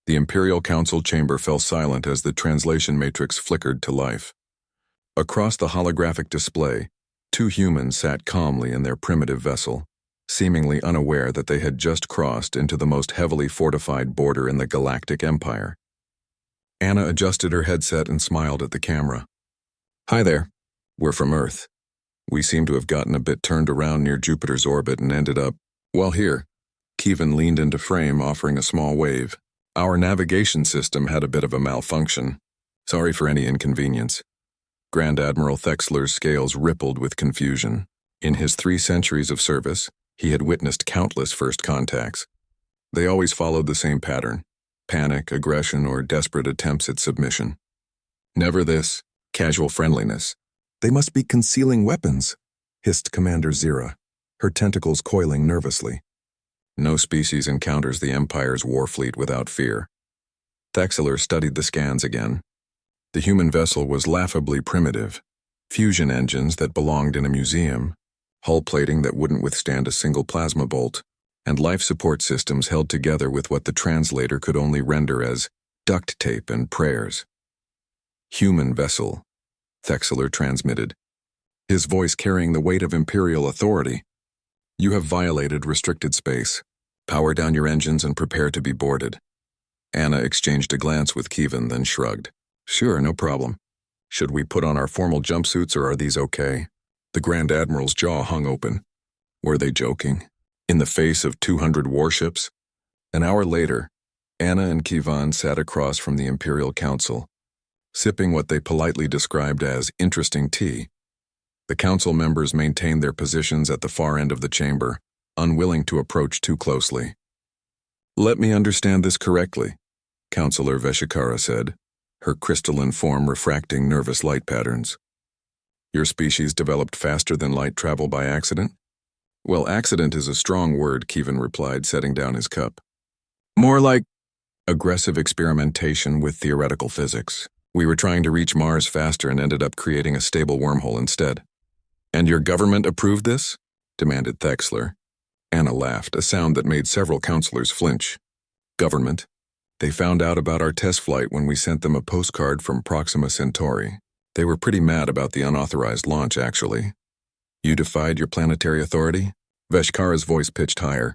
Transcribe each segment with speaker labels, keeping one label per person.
Speaker 1: The Imperial Council chamber fell silent as the translation matrix flickered to life. Across the holographic display, two humans sat calmly in their primitive vessel, seemingly unaware that they had just crossed into the most heavily fortified border in the Galactic Empire. Anna adjusted her headset and smiled at the camera. "Hi there. We're from Earth. We seem to have gotten a bit turned around near Jupiter's orbit and ended up, well, here." Kevin leaned into frame, offering a small wave. "Our navigation system had a bit of a malfunction. Sorry for any inconvenience." Grand Admiral Thexler's scales rippled with confusion. In his 3 centuries of service, he had witnessed countless first contacts. They always followed the same pattern: panic, aggression, or desperate attempts at submission. Never this, casual friendliness. "They must be concealing weapons," hissed Commander Zira, her tentacles coiling nervously. No species encounters the Empire's war fleet without fear. Thexler studied the scans again. The human vessel was laughably primitive. Fusion engines that belonged in a museum, hull plating that wouldn't withstand a single plasma bolt, and life support systems held together with what the translator could only render as duct tape and prayers. "Human vessel," Thexler transmitted, his voice carrying the weight of Imperial authority. "You have violated restricted space. Power down your engines and prepare to be boarded." Anna exchanged a glance with Kevin, then shrugged. "Sure, no problem. Should we put on our formal jumpsuits or are these okay?" The Grand Admiral's jaw hung open. Were they joking? In the face of 200 warships? An hour later, Anna and Kevin sat across from the Imperial Council, sipping what they politely described as interesting tea. The council members maintained their positions at the far end of the chamber, unwilling to approach too closely. "Let me understand this correctly," Councillor Veshikara said, her crystalline form refracting nervous light patterns. "Your species developed faster than light travel by accident?" "Well, accident is a strong word," Kevin replied, setting down his cup. "More like aggressive experimentation with theoretical physics. We were trying to reach Mars faster and ended up creating a stable wormhole instead." "And your government approved this?" demanded Thexler. Anna laughed, a sound that made several councillors flinch. "Government? They found out about our test flight when we sent them a postcard from Proxima Centauri. They were pretty mad about the unauthorized launch, actually." "You defied your planetary authority?" Veshkara's voice pitched higher.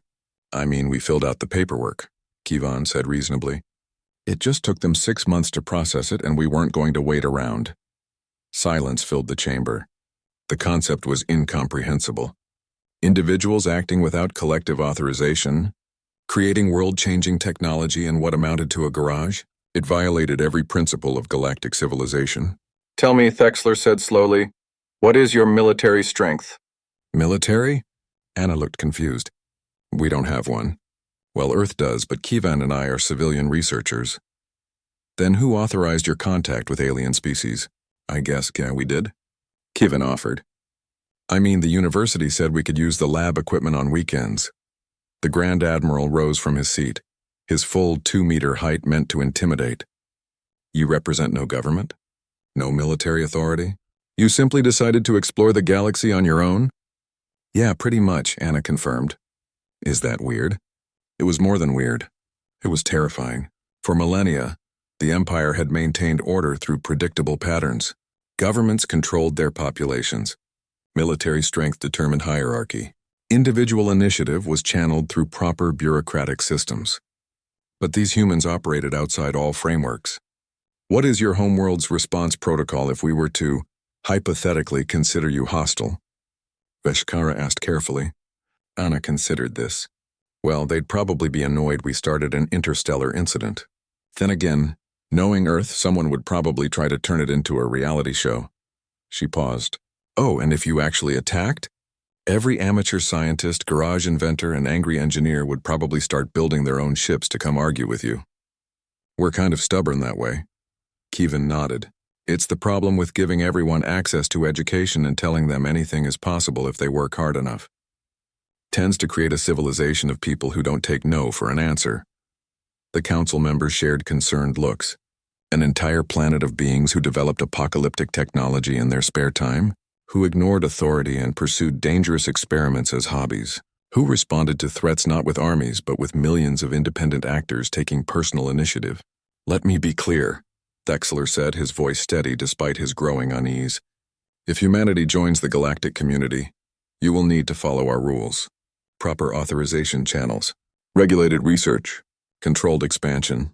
Speaker 1: "I mean, we filled out the paperwork," Kevin said reasonably. "It just took them 6 months to process it and we weren't going to wait around." Silence filled the chamber. The concept was incomprehensible. Individuals acting without collective authorization, creating world-changing technology in what amounted to a garage. It violated every principle of galactic civilization. "Tell me," Thexler said slowly, "what is your military strength?" "Military?" Anna looked confused. "We don't have one. Well, Earth does, but Kevin and I are civilian researchers." "Then who authorized your contact with alien species?" "I guess, we did." Kevin offered. "I mean, the university said we could use the lab equipment on weekends." The Grand Admiral rose from his seat, his full 2-meter height meant to intimidate. "You represent no government? No military authority? You simply decided to explore the galaxy on your own?" "Yeah, pretty much," Anna confirmed. "Is that weird?" It was more than weird. It was terrifying. For millennia, the Empire had maintained order through predictable patterns. Governments controlled their populations. Military strength determined hierarchy. Individual initiative was channeled through proper bureaucratic systems. But these humans operated outside all frameworks. "What is your homeworld's response protocol if we were to, hypothetically, consider you hostile?" Veshkara asked carefully. Anna considered this. Well, they'd probably be annoyed we started an interstellar incident. Then again, knowing Earth, someone would probably try to turn it into a reality show. She paused. "Oh, and if you actually attacked? Every amateur scientist, garage inventor, and angry engineer would probably start building their own ships to come argue with you." "We're kind of stubborn that way." Kevin nodded. "It's the problem with giving everyone access to education and telling them anything is possible if they work hard enough. Tends to create a civilization of people who don't take no for an answer." The council members shared concerned looks. An entire planet of beings who developed apocalyptic technology in their spare time, who ignored authority and pursued dangerous experiments as hobbies. Who responded to threats not with armies but with millions of independent actors taking personal initiative? Let me be clear, Thexler said, his voice steady despite his growing unease. If humanity joins the galactic community, you will need to follow our rules. Proper authorization channels, regulated research, controlled expansion.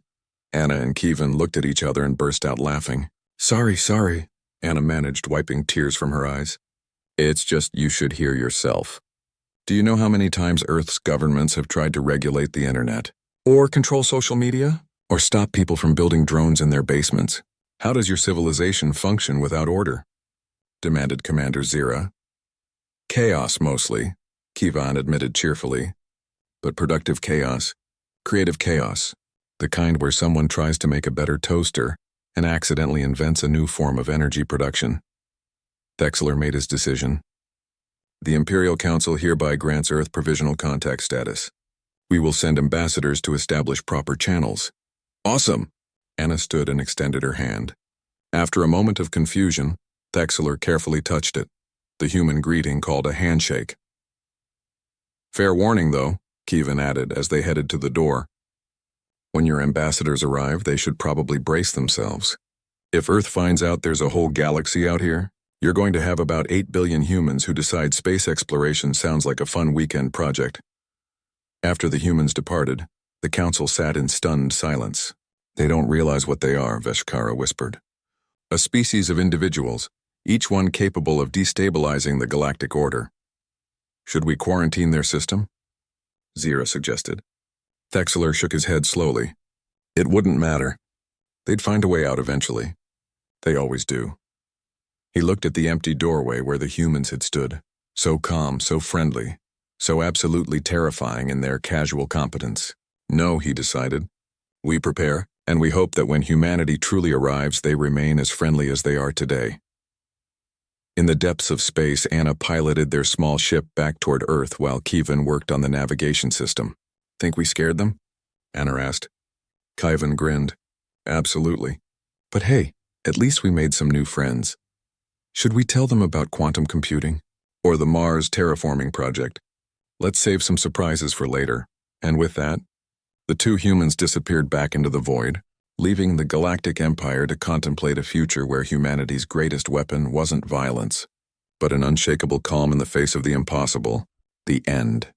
Speaker 1: Anna and Kevin looked at each other and burst out laughing. Sorry, Anna managed, wiping tears from her eyes. It's just you should hear yourself. Do you know how many times Earth's governments have tried to regulate the internet? Or control social media? Or stop people from building drones in their basements? How does your civilization function without order? Demanded Commander Zira. Chaos, mostly, Kevin admitted cheerfully. But productive chaos, creative chaos, the kind where someone tries to make a better toaster and accidentally invents a new form of energy production. Thexler made his decision. The Imperial Council hereby grants Earth provisional contact status. We will send ambassadors to establish proper channels. Awesome! Anna stood and extended her hand. After a moment of confusion, Thexler carefully touched it, the human greeting called a handshake. Fair warning, though, Kevin added as they headed to the door. When your ambassadors arrive, they should probably brace themselves. If Earth finds out there's a whole galaxy out here, you're going to have about 8 billion humans who decide space exploration sounds like a fun weekend project. After the humans departed, the council sat in stunned silence. They don't realize what they are, Veshkara whispered. A species of individuals, each one capable of destabilizing the galactic order. Should we quarantine their system? Zira suggested. Thexler shook his head slowly. It wouldn't matter. They'd find a way out eventually. They always do. He looked at the empty doorway where the humans had stood, so calm, so friendly, so absolutely terrifying in their casual competence. No, he decided. We prepare, and we hope that when humanity truly arrives, they remain as friendly as they are today. In the depths of space, Anna piloted their small ship back toward Earth while Kevin worked on the navigation system. Think we scared them? Anna asked. Kevin grinned. Absolutely. But hey, at least we made some new friends. Should we tell them about quantum computing? Or the Mars terraforming project? Let's save some surprises for later. And with that, the two humans disappeared back into the void, leaving the Galactic Empire to contemplate a future where humanity's greatest weapon wasn't violence, but an unshakable calm in the face of the impossible, the end.